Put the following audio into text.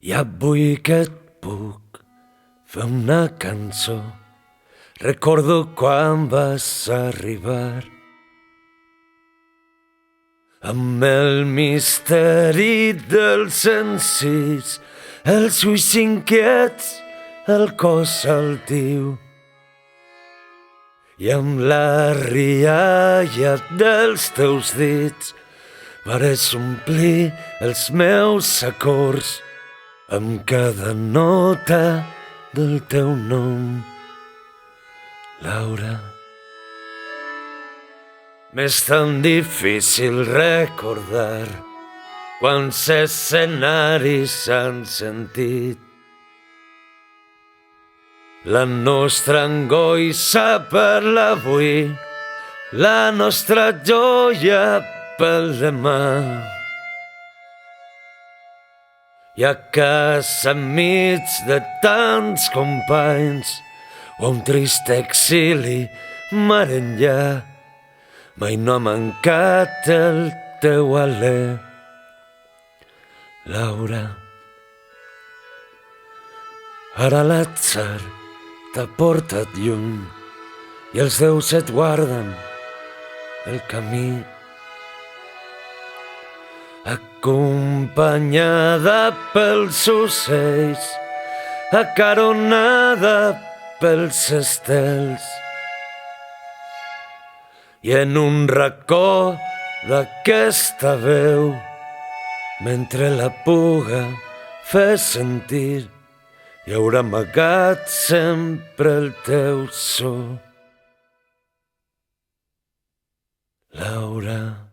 I avui que et puc fer una cançó, recordo quan vas arribar amb el misteri dels senzills, els ulls inquiets, el cos altiu i amb la rialla dels teus dits vares omplir els meus acords amb cada nota del teu nom, Laura. M'és tan difícil recordar quants escenaris s'han sentit. La nostra angoixa per l'avui, la nostra joia pel demà. I a casa enmig de tants companys o un trist exili mar enllà, mai no ha mancat el teu alè, Laura. Ara l'atzar t'ha portat lluny i els déus et guarden el camí. Acompanyada pels ocells, acaronada pels estels, i en un racó d'aquesta veu, mentre la puga fa sentir, hi haurà amagat sempre el teu so, Laura.